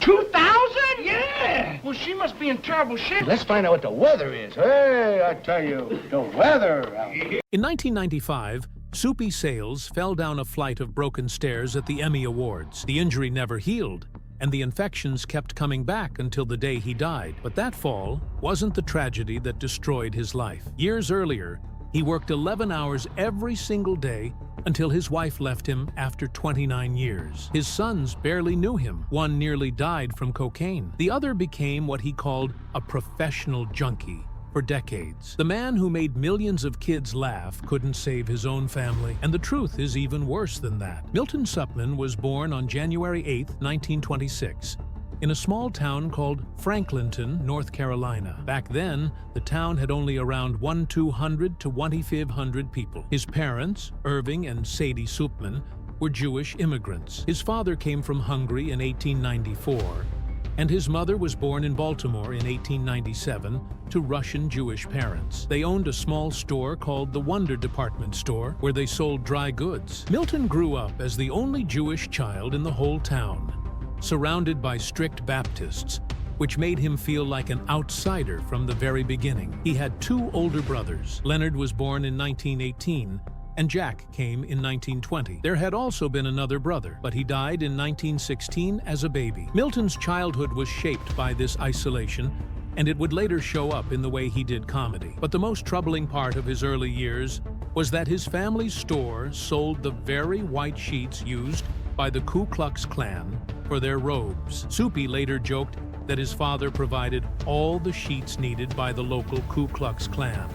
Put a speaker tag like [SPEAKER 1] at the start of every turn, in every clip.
[SPEAKER 1] 2,000?
[SPEAKER 2] Yeah.
[SPEAKER 1] Well, she must be in terrible shape.
[SPEAKER 2] Let's find out what the weather is. Hey, I tell you, the weather.
[SPEAKER 3] In 1995, Soupy Sales fell down a flight of broken stairs at the Emmy Awards. The injury never healed, and the infections kept coming back until the day he died. But that fall wasn't the tragedy that destroyed his life. Years earlier, he worked 11 hours every single day until his wife left him after 29 years. His sons barely knew him. One nearly died from cocaine. The other became what he called a professional junkie. For decades, the man who made millions of kids laugh couldn't save his own family. And the truth is even worse than that. Milton Supman was born on January 8, 1926, in a small town called Franklinton, North Carolina. Back then, the town had only around 1,200 to 2,500 people. His parents, Irving and Sadie Supman, were Jewish immigrants. His father came from Hungary in 1894, and his mother was born in Baltimore in 1897 to Russian Jewish parents. They owned a small store called the Wonder Department Store, where they sold dry goods. Milton grew up as the only Jewish child in the whole town, surrounded by strict Baptists, which made him feel like an outsider from the very beginning. He had two older brothers. Leonard was born in 1918, and Jack came in 1920. There had also been another brother, but he died in 1916 as a baby. Milton's childhood was shaped by this isolation, and it would later show up in the way he did comedy. But the most troubling part of his early years was that his family's store sold the very white sheets used by the Ku Klux Klan for their robes. Soupy later joked that his father provided all the sheets needed by the local Ku Klux Klan,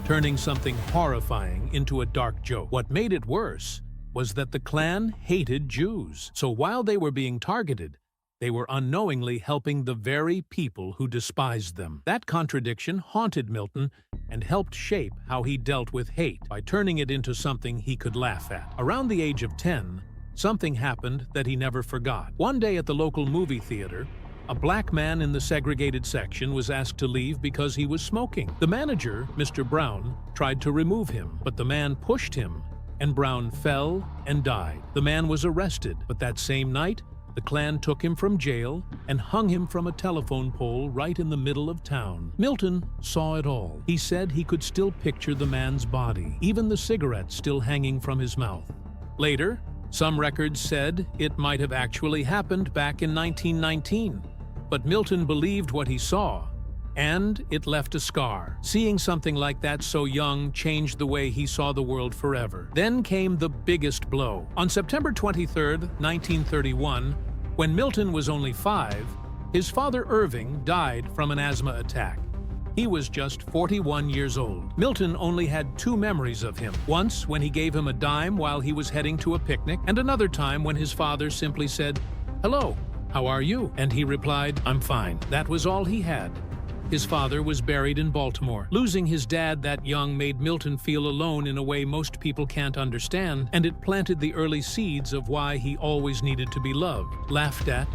[SPEAKER 3] turning something horrifying into a dark joke. What made it worse was that the Klan hated Jews. So while they were being targeted, they were unknowingly helping the very people who despised them. That contradiction haunted Milton and helped shape how he dealt with hate by turning it into something he could laugh at. Around the age of 10, something happened that he never forgot. One day at the local movie theater, a black man in the segregated section was asked to leave because he was smoking. The manager, Mr. Brown, tried to remove him, but the man pushed him, and Brown fell and died. The man was arrested, but that same night, the Klan took him from jail and hung him from a telephone pole right in the middle of town. Milton saw it all. He said he could still picture the man's body, even the cigarette still hanging from his mouth. Later, some records said it might have actually happened back in 1919. But Milton believed what he saw, and it left a scar. Seeing something like that so young changed the way he saw the world forever. Then came the biggest blow. On September 23, 1931, when Milton was only 5, his father Irving died from an asthma attack. He was just 41 years old. Milton only had 2 memories of him. Once when he gave him a dime while he was heading to a picnic, and another time when his father simply said, "Hello, how are you?" And he replied, "I'm fine." That was all he had. His father was buried in Baltimore. Losing his dad that young made Milton feel alone in a way most people can't understand, and it planted the early seeds of why he always needed to be loved, laughed at,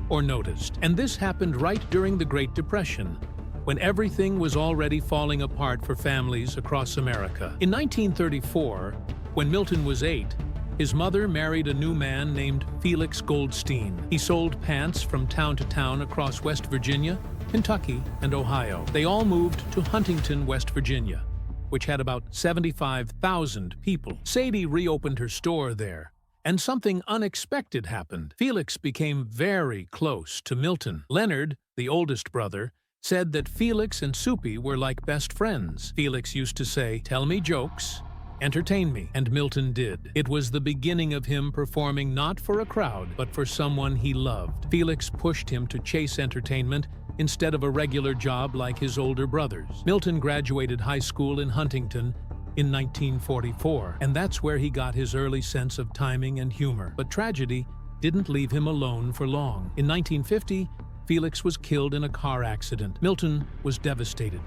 [SPEAKER 3] or noticed. And this happened right during the Great Depression, when everything was already falling apart for families across America. In 1934, when Milton was 8, his mother married a new man named Felix Goldstein. He sold pants from town to town across West Virginia, Kentucky, and Ohio. They all moved to Huntington, West Virginia, which had about 75,000 people. Sadie reopened her store there, and something unexpected happened. Felix became very close to Milton. Leonard, the oldest brother, said that Felix and Soupy were like best friends. Felix used to say, "Tell me jokes, entertain me," and Milton did. It was the beginning of him performing not for a crowd, but for someone he loved. Felix pushed him to chase entertainment instead of a regular job like his older brothers. Milton graduated high school in Huntington in 1944, and that's where he got his early sense of timing and humor. But tragedy didn't leave him alone for long. In 1950, Felix was killed in a car accident. Milton was devastated.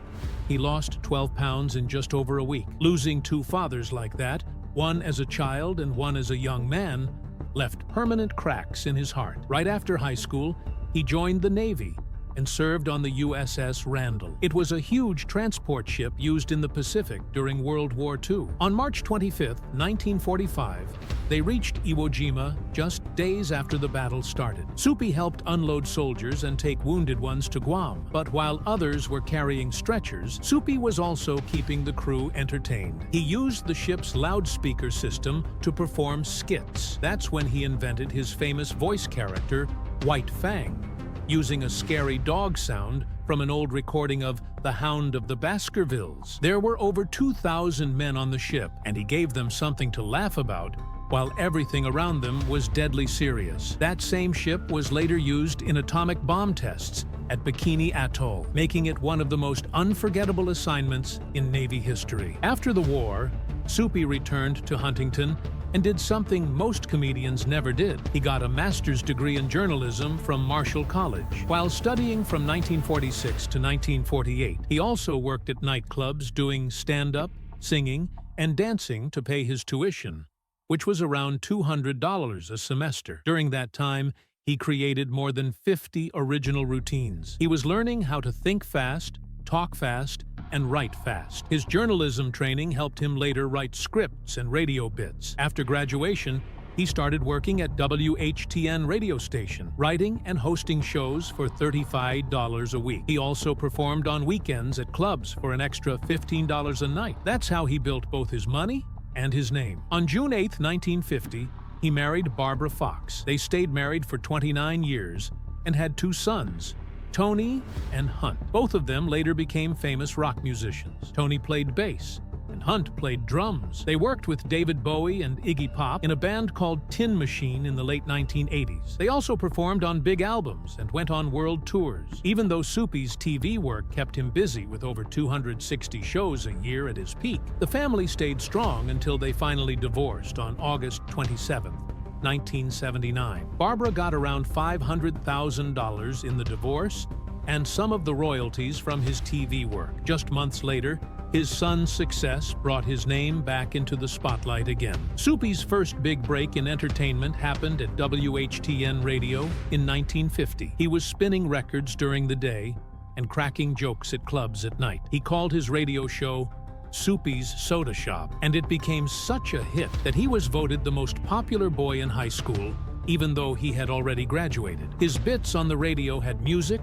[SPEAKER 3] He lost 12 pounds in just over a week. Losing 2 fathers like that, one as a child and one as a young man, left permanent cracks in his heart. Right after high school, he joined the Navy and served on the USS Randall. It was a huge transport ship used in the Pacific during World War II. On March 25, 1945, they reached Iwo Jima just days after the battle started. Soupy helped unload soldiers and take wounded ones to Guam, but while others were carrying stretchers, Soupy was also keeping the crew entertained. He used the ship's loudspeaker system to perform skits. That's when he invented his famous voice character, White Fang, using a scary dog sound from an old recording of The Hound of the Baskervilles. There were over 2,000 men on the ship, and he gave them something to laugh about while everything around them was deadly serious. That same ship was later used in atomic bomb tests at Bikini Atoll, making it one of the most unforgettable assignments in Navy history. After the war, Soupy returned to Huntington and did something most comedians never did. He got a master's degree in journalism from Marshall College. While studying from 1946 to 1948, he also worked at nightclubs doing stand-up, singing, and dancing to pay his tuition, which was around $200 a semester. During that time, he created more than 50 original routines. He was learning how to think fast, talk fast, and write fast. His journalism training helped him later write scripts and radio bits. After graduation, he started working at WHTN radio station, writing and hosting shows for $35 a week. He also performed on weekends at clubs for an extra $15 a night. That's how he built both his money and his name. On June 8, 1950, he married Barbara Fox. They stayed married for 29 years and had 2 sons, Tony and Hunt. Both of them later became famous rock musicians. Tony played bass, and Hunt played drums. They worked with David Bowie and Iggy Pop in a band called Tin Machine in the late 1980s. They also performed on big albums and went on world tours. Even though Soupy's TV work kept him busy with over 260 shows a year at his peak, the family stayed strong until they finally divorced on August 27, 1979. Barbara got around $500,000 in the divorce and some of the royalties from his TV work. Just months later, his son's success brought his name back into the spotlight again. Soupy's first big break in entertainment happened at WHTN Radio in 1950. He was spinning records during the day and cracking jokes at clubs at night. He called his radio show Soupy's Soda Shop, and it became such a hit that he was voted the most popular boy in high school, even though he had already graduated. His bits on the radio had music,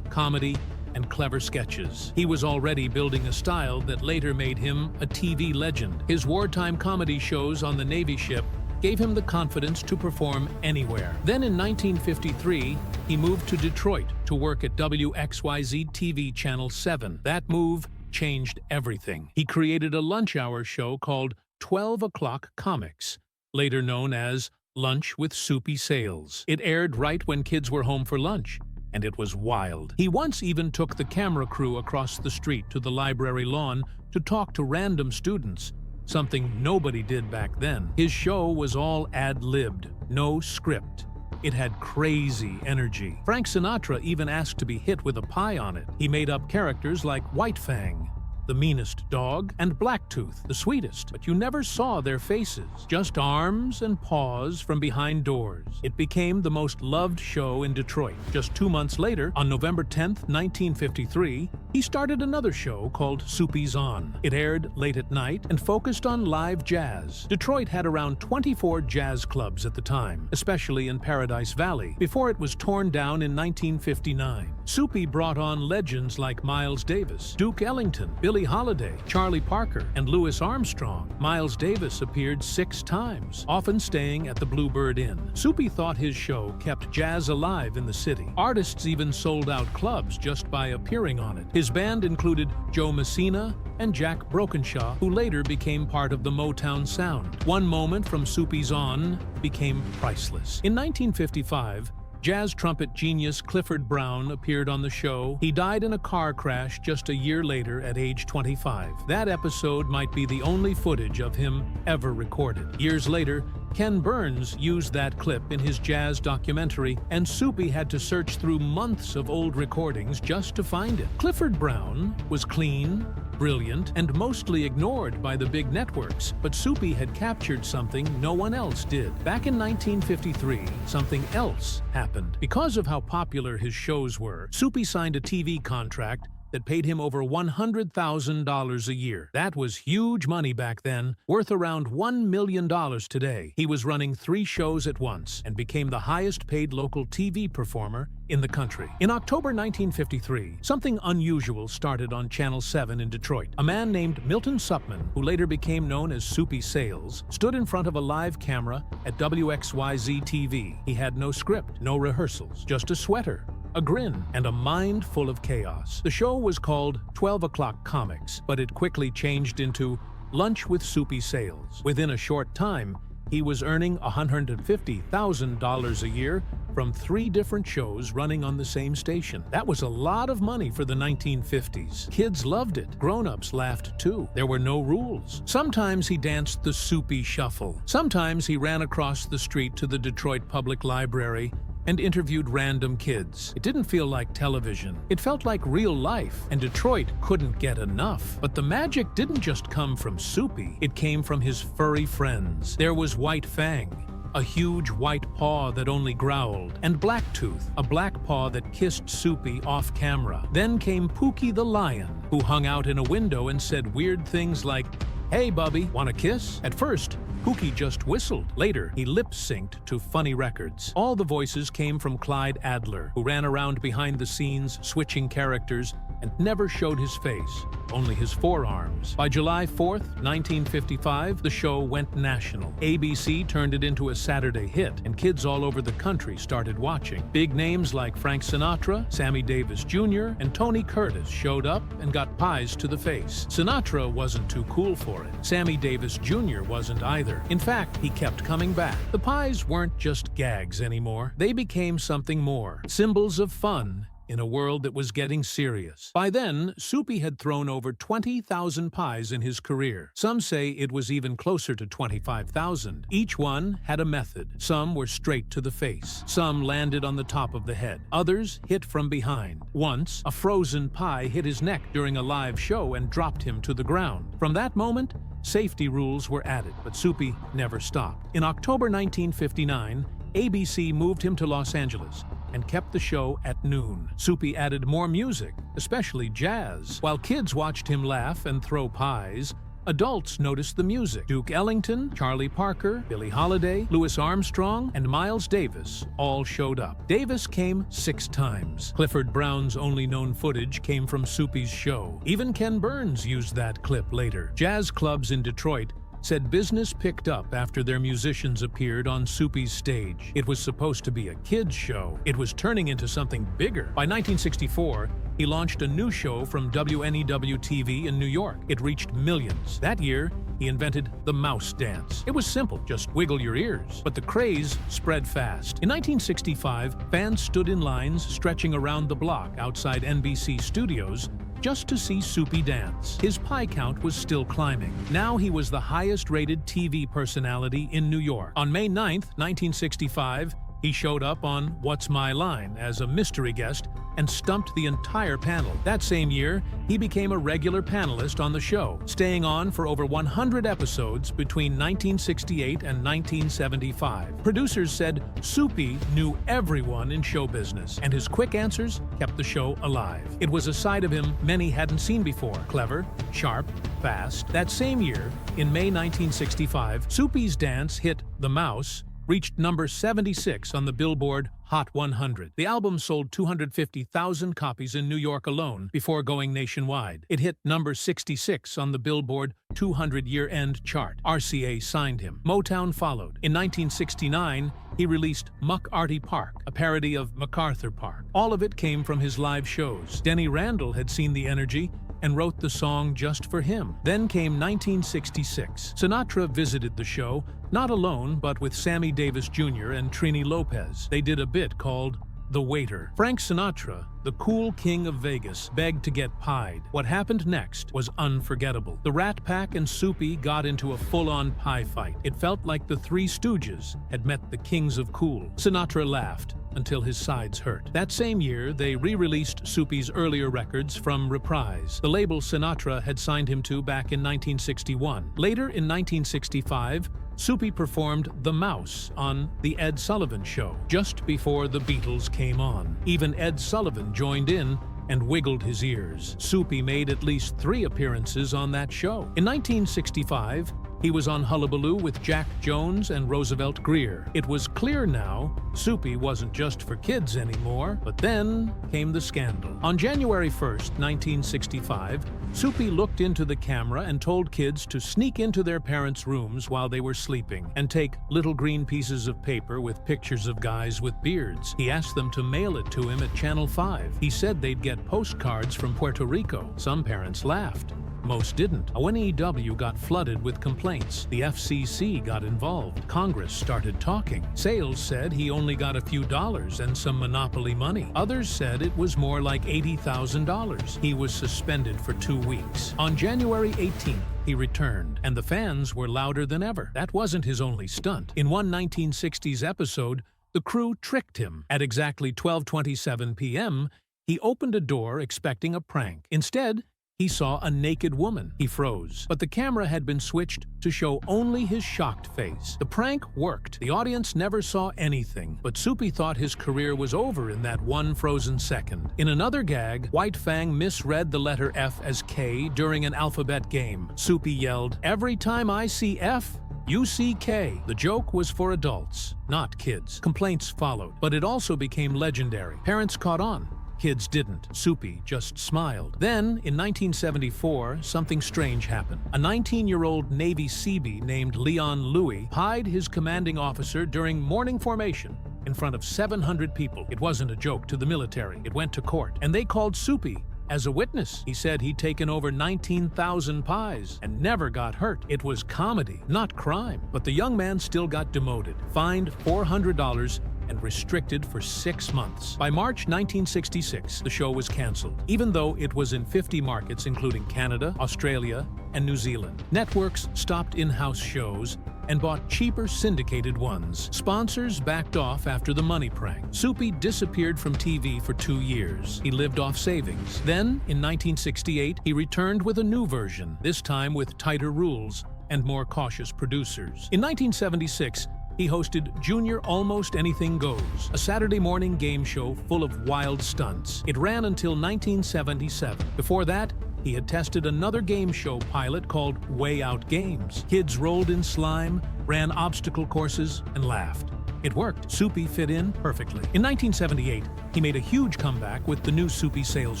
[SPEAKER 3] comedy, and clever sketches. He was already building a style that later made him a TV legend. His wartime comedy shows on the Navy ship gave him the confidence to perform anywhere. Then in 1953, he moved to Detroit to work at WXYZ TV Channel 7. That move changed everything. He created a lunch hour show called 12 O'Clock Comics, later known as Lunch with Soupy Sales. It aired right when kids were home for lunch, and it was wild. He once even took the camera crew across the street to the library lawn to talk to random students, something nobody did back then. His show was all ad-libbed, no script. It had crazy energy. Frank Sinatra even asked to be hit with a pie on it. He made up characters like White Fang, the meanest dog, and Blacktooth, the sweetest, but you never saw their faces, just arms and paws from behind doors. It became the most loved show in Detroit. Just 2 months later, on November 10th, 1953, he started another show called Soupy's On. It aired late at night and focused on live jazz. Detroit had around 24 jazz clubs at the time, especially in Paradise Valley, before it was torn down in 1959. Soupy brought on legends like Miles Davis, Duke Ellington, Billie Holiday, Charlie Parker, and Louis Armstrong. Miles Davis appeared 6 times, often staying at the Bluebird Inn. Soupy thought his show kept jazz alive in the city. Artists even sold out clubs just by appearing on it. His band included Joe Messina and Jack Brokenshaw, who later became part of the Motown sound. One moment from Soupy's On became priceless. In 1955, jazz trumpet genius Clifford Brown appeared on the show. He died in a car crash just a year later at age 25. That episode might be the only footage of him ever recorded. Years later, Ken Burns used that clip in his jazz documentary, and Soupy had to search through months of old recordings just to find it. Clifford Brown was clean, brilliant, and mostly ignored by the big networks, but Soupy had captured something no one else did. Back in 1953, something else happened. Because of how popular his shows were, Soupy signed a TV contract that paid him over $100,000 a year. That was huge money back then, worth around $1 million today. He was running 3 shows at once and became the highest-paid local TV performer in the country. In October 1953, something unusual started on Channel 7 in Detroit. A man named Milton Supman, who later became known as Soupy Sales, stood in front of a live camera at WXYZ TV. He had no script, no rehearsals, just a sweater, a grin, and a mind full of chaos. The show was called 12 O'Clock Comics, but it quickly changed into Lunch with Soupy Sales. Within a short time, he was earning $150,000 a year from 3 different shows running on the same station. That was a lot of money for the 1950s. Kids loved it. Grown-ups laughed too. There were no rules. Sometimes he danced the Soupy Shuffle. Sometimes he ran across the street to the Detroit Public Library and interviewed random kids. It didn't feel like television. It felt like real life, and Detroit couldn't get enough. But the magic didn't just come from Soupy. It came from his furry friends. There was White Fang, a huge white paw that only growled, and Blacktooth, a black paw that kissed Soupy off camera. Then came Pookie the lion, who hung out in a window and said weird things like, "Hey, Bubby, want a kiss?" At first, Pookie just whistled. Later, he lip-synced to funny records. All the voices came from Clyde Adler, who ran around behind the scenes, switching characters, and never showed his face, only his forearms. By July 4th, 1955, the show went national. ABC turned it into a Saturday hit, and kids all over the country started watching. Big names like Frank Sinatra, Sammy Davis Jr., and Tony Curtis showed up and got pies to the face. Sinatra wasn't too cool for it. Sammy Davis Jr. wasn't either. In fact, he kept coming back. The pies weren't just gags anymore. They became something more. Symbols of fun in a world that was getting serious. By then, Soupy had thrown over 20,000 pies in his career. Some say it was even closer to 25,000. Each one had a method. Some were straight to the face. Some landed on the top of the head. Others hit from behind. Once, a frozen pie hit his neck during a live show and dropped him to the ground. From that moment, safety rules were added, but Soupy never stopped. In October 1959, ABC moved him to Los Angeles and kept the show at noon. Soupy added more music, especially jazz. While kids watched him laugh and throw pies, adults noticed the music. Duke Ellington, Charlie Parker, Billie Holiday, Louis Armstrong, and Miles Davis all showed up. Davis came 6 times. Clifford Brown's only known footage came from Soupy's show. Even Ken Burns used that clip later. Jazz clubs in Detroit said business picked up after their musicians appeared on Soupy's stage. It was supposed to be a kids' show. It was turning into something bigger. By 1964, he launched a new show from WNEW-TV in New York. It reached millions. That year, he invented the mouse dance. It was simple, just wiggle your ears. But the craze spread fast. In 1965, fans stood in lines stretching around the block outside NBC studios just to see Soupy dance. His pie count was still climbing. Now he was the highest-rated TV personality in New York. On May 9th, 1965, he showed up on What's My Line as a mystery guest and stumped the entire panel. That same year, he became a regular panelist on the show, staying on for over 100 episodes between 1968 and 1975. Producers said Soupy knew everyone in show business, and his quick answers kept the show alive. It was a side of him many hadn't seen before. Clever, sharp, fast. That same year, in May 1965, Soupy's dance hit The Mouse reached number 76 on the Billboard Hot 100. The album sold 250,000 copies in New York alone before going nationwide. It hit number 66 on the Billboard 200 year-end chart. RCA signed him. Motown followed. In 1969, he released Muck Arty Park, a parody of MacArthur Park. All of it came from his live shows. Denny Randall had seen the energy and wrote the song just for him. Then came 1966. Sinatra visited the show, not alone, but with Sammy Davis Jr. and Trini Lopez. They did a bit called The Waiter. Frank Sinatra, the cool king of Vegas, begged to get pied. What happened next was unforgettable. The Rat Pack and Soupy got into a full-on pie fight. It felt like the Three Stooges had met the kings of cool. Sinatra laughed until his sides hurt. That same year, they re-released Soupy's earlier records from Reprise, the label Sinatra had signed him to back in 1961. Later, in 1965, Soupy performed The Mouse on The Ed Sullivan Show, just before the Beatles came on. Even Ed Sullivan joined in and wiggled his ears. Soupy made at least 3 appearances on that show. In 1965, he was on Hullabaloo with Jack Jones and Roosevelt Grier. It was clear now Soupy wasn't just for kids anymore, but then came the scandal. On January 1st, 1965, Soupy looked into the camera and told kids to sneak into their parents' rooms while they were sleeping and take little green pieces of paper with pictures of guys with beards. He asked them to mail it to him at Channel 5. He said they'd get postcards from Puerto Rico. Some parents laughed. Most didn't. ONEW got flooded with complaints. The FCC got involved. Congress started talking. Sales said he only got a few dollars and some monopoly money. Others said it was more like $80,000. He was suspended for 2 weeks. On January 18th, he returned, and the fans were louder than ever. That wasn't his only stunt. In one 1960s episode, the crew tricked him. At exactly 12:27 p.m., he opened a door expecting a prank. Instead, he saw a naked woman. He froze, but the camera had been switched to show only his shocked face. The prank worked. The audience never saw anything, but Soupy thought his career was over in that one frozen second. In another gag, White Fang misread the letter F as K during an alphabet game. Soupy yelled, "Every time I see F, you see K." The joke was for adults, not kids. Complaints followed, but it also became legendary. Parents caught on. Kids didn't. Soupy just smiled. Then, in 1974, something strange happened. A 19-year-old Navy Seabee named Leon Louis pied his commanding officer during morning formation in front of 700 people. It wasn't a joke to the military. It went to court, and they called Soupy as a witness. He said he'd taken over 19,000 pies and never got hurt. It was comedy, not crime. But the young man still got demoted, fined $400, and restricted for 6 months. By March 1966, the show was canceled, even though it was in 50 markets including Canada, Australia, and New Zealand. Networks stopped in-house shows and bought cheaper syndicated ones. Sponsors backed off after the money prank. Soupy disappeared from TV for 2 years. He lived off savings. Then, in 1968, he returned with a new version, this time with tighter rules and more cautious producers. In 1976, he hosted Junior Almost Anything Goes, a Saturday morning game show full of wild stunts. It ran until 1977. Before that, he had tested another game show pilot called Way Out Games. Kids rolled in slime, ran obstacle courses, and laughed. It worked. Soupy fit in perfectly. In 1978, he made a huge comeback with the new Soupy Sales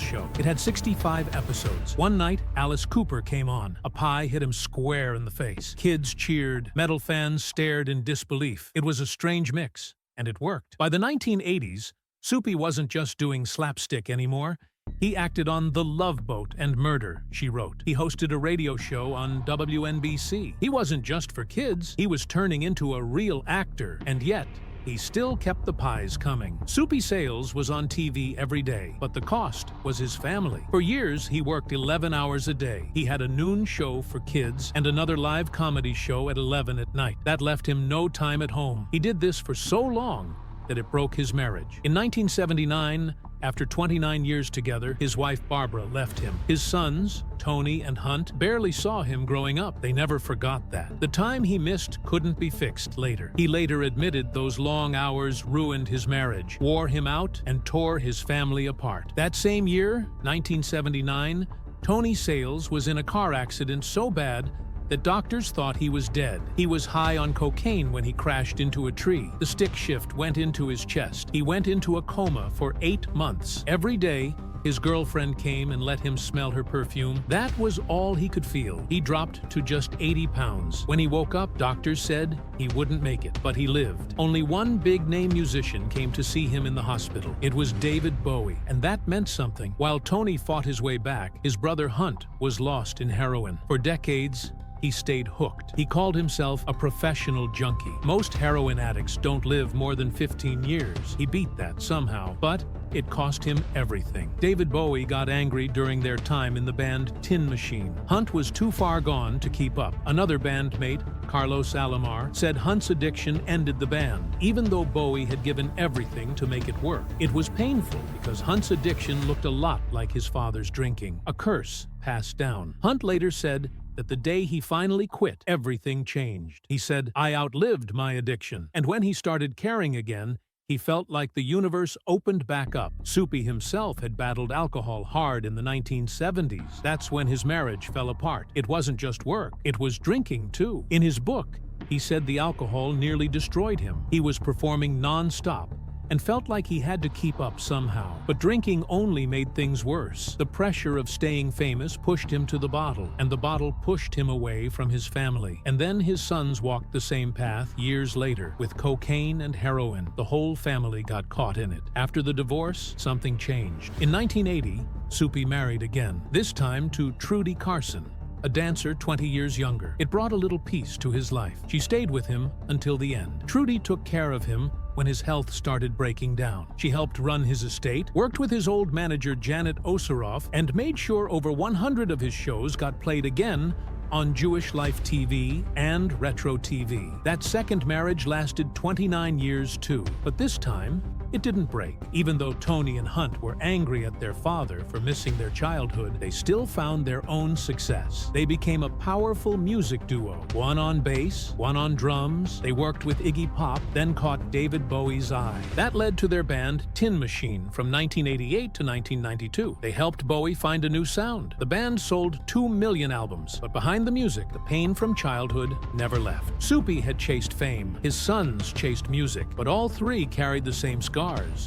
[SPEAKER 3] show. It had 65 episodes. One night, Alice Cooper came on. A pie hit him square in the face. Kids cheered. Metal fans stared in disbelief. It was a strange mix, and it worked. By the 1980s, Soupy wasn't just doing slapstick anymore. He acted on The Love Boat and Murder, She Wrote. He hosted a radio show on WNBC. He wasn't just for kids. He was turning into a real actor, and yet, he still kept the pies coming. Soupy Sales was on TV every day, but the cost was his family. For years, he worked 11 hours a day. He had a noon show for kids and another live comedy show at 11 at night. That left him no time at home. He did this for so long that it broke his marriage. In 1979, after 29 years together, his wife Barbara left him. His sons, Tony and Hunt, barely saw him growing up. They never forgot that. The time he missed couldn't be fixed later. He later admitted those long hours ruined his marriage, wore him out, and tore his family apart. That same year, 1979, Tony Sales was in a car accident so bad that doctors thought he was dead. He was high on cocaine when he crashed into a tree. The stick shift went into his chest. He went into a coma for 8 months. Every day, his girlfriend came and let him smell her perfume. That was all he could feel. He dropped to just 80 pounds. When he woke up, doctors said he wouldn't make it, but he lived. Only one big-name musician came to see him in the hospital. It was David Bowie, and that meant something. While Tony fought his way back, his brother Hunt was lost in heroin. For decades, he stayed hooked. He called himself a professional junkie. Most heroin addicts don't live more than 15 years. He beat that somehow, but it cost him everything. David Bowie got angry during their time in the band Tin Machine. Hunt was too far gone to keep up. Another bandmate, Carlos Alomar, said Hunt's addiction ended the band, even though Bowie had given everything to make it work. It was painful because Hunt's addiction looked a lot like his father's drinking, a curse passed down. Hunt later said that the day he finally quit, everything changed. He said, "I outlived my addiction." And when he started caring again, he felt like the universe opened back up. Soupy himself had battled alcohol hard in the 1970s. That's when his marriage fell apart. It wasn't just work, it was drinking too. In his book, he said the alcohol nearly destroyed him. He was performing non-stop and felt like he had to keep up somehow. But drinking only made things worse. The pressure of staying famous pushed him to the bottle, and the bottle pushed him away from his family. And then his sons walked the same path years later, with cocaine and heroin. The whole family got caught in it. After the divorce, something changed. In 1980, Soupy married again, this time to Trudy Carson, a dancer 20 years younger. It brought a little peace to his life. She stayed with him until the end. Trudy took care of him when his health started breaking down. She helped run his estate, worked with his old manager Janet Oseroff, and made sure over 100 of his shows got played again on Jewish Life TV and Retro TV. That second marriage lasted 29 years too, but this time, it didn't break. Even though Tony and Hunt were angry at their father for missing their childhood, they still found their own success. They became a powerful music duo, one on bass, one on drums. They worked with Iggy Pop, then caught David Bowie's eye. That led to their band Tin Machine from 1988 to 1992. They helped Bowie find a new sound. The band sold 2 million albums, but behind the music, the pain from childhood never left. Soupy had chased fame. His sons chased music, but all three carried the same scars.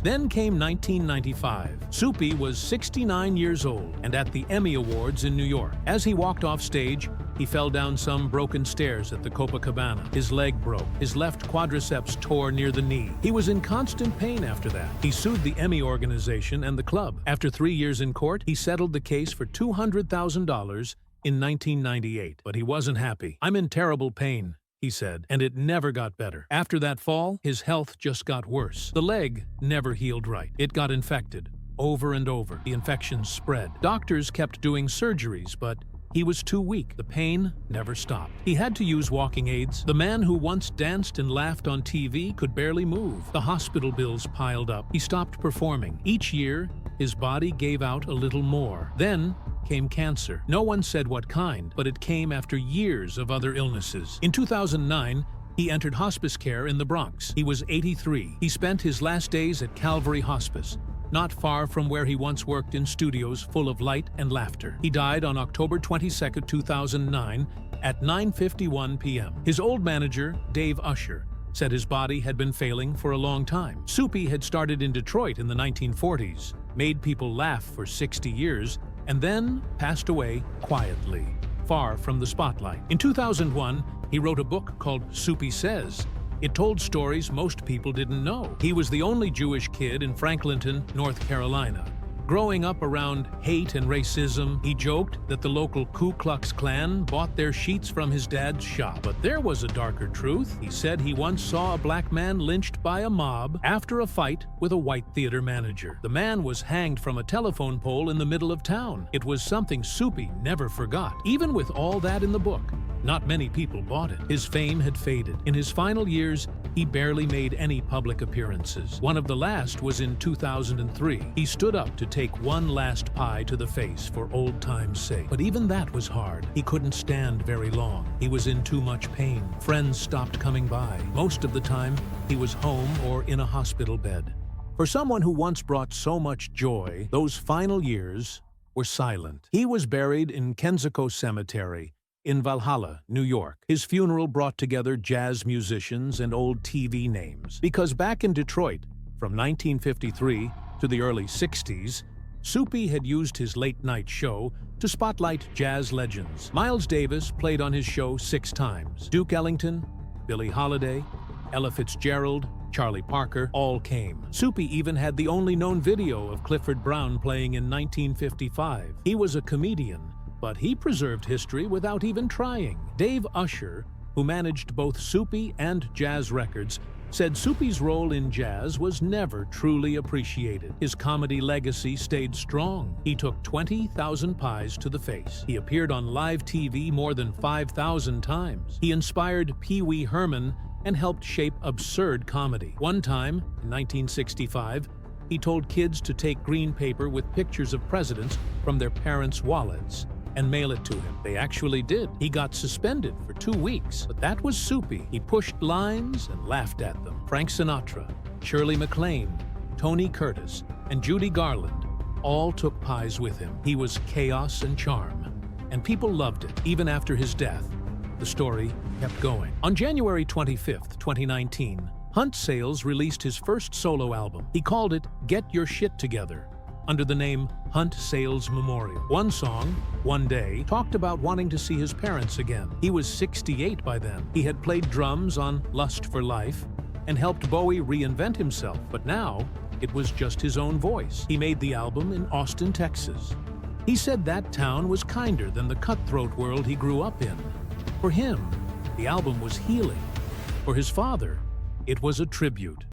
[SPEAKER 3] Then came 1995. Soupy was 69 years old and at the Emmy Awards in New York. As he walked off stage, he fell down some broken stairs at the Copacabana. His leg broke. His left quadriceps tore near the knee. He was in constant pain after that. He sued the Emmy organization and the club. After 3 years in court, he settled the case for $200,000 in 1998. But he wasn't happy. "I'm in terrible pain," he said, and it never got better. After that fall, his health just got worse. The leg never healed right. It got infected. Over and over, the infection spread. Doctors kept doing surgeries, but he was too weak. The pain never stopped. He had to use walking aids. The man who once danced and laughed on TV could barely move. The hospital bills piled up. He stopped performing. Each year, his body gave out a little more. Then came cancer. No one said what kind, but it came after years of other illnesses. In 2009, he entered hospice care in the Bronx. He was 83. He spent his last days at Calvary Hospice, not far from where he once worked in studios full of light and laughter. He died on October 22, 2009 at 9:51 p.m. His old manager, Dave Usher, said his body had been failing for a long time. Soupy had started in Detroit in the 1940s, made people laugh for 60 years, and then passed away quietly, far from the spotlight. In 2001, he wrote a book called Soupy Sales. It told stories most people didn't know. He was the only Jewish kid in Franklinton, North Carolina. Growing up around hate and racism, he joked that the local Ku Klux Klan bought their sheets from his dad's shop. But there was a darker truth. He said he once saw a black man lynched by a mob after a fight with a white theater manager. The man was hanged from a telephone pole in the middle of town. It was something Soupy never forgot. Even with all that in the book, not many people bought it. His fame had faded. In his final years, he barely made any public appearances. One of the last was in 2003. He stood up to take one last pie to the face for old time's sake. But even that was hard. He couldn't stand very long. He was in too much pain. Friends stopped coming by. Most of the time, he was home or in a hospital bed. For someone who once brought so much joy, those final years were silent. He was buried in Kensico Cemetery in Valhalla, New York. His funeral brought together jazz musicians and old TV names. Because back in Detroit, from 1953 to the early 60s, Soupy had used his late-night show to spotlight jazz legends. Miles Davis played on his show 6 times. Duke Ellington, Billie Holiday, Ella Fitzgerald, Charlie Parker all came. Soupy even had the only known video of Clifford Brown playing in 1955. He was a comedian, But he preserved history without even trying. Dave Usher, who managed both Soupy and Jazz Records, said Soupy's role in jazz was never truly appreciated. His comedy legacy stayed strong. He took 20,000 pies to the face. He appeared on live TV more than 5,000 times. He inspired Pee Wee Herman and helped shape absurd comedy. One time, in 1965, he told kids to take green paper with pictures of presidents from their parents' wallets and mail it to him. They actually did. He got suspended for 2 weeks, but that was Soupy. He pushed lines and laughed at them. Frank Sinatra, Shirley MacLaine, Tony Curtis, and Judy Garland all took pies with him. He was chaos and charm, and people loved it. Even after his death, the story kept going. On January 25th, 2019, Hunt Sales released his first solo album. He called it Get Your Shit Together, under the name Hunt Sales Memorial. One song, One Day, talked about wanting to see his parents again. He was 68 by then. He had played drums on Lust for Life and helped Bowie reinvent himself, but now it was just his own voice. He made the album in Austin, Texas. He said that town was kinder than the cutthroat world he grew up in. For him, the album was healing. For his father, it was a tribute.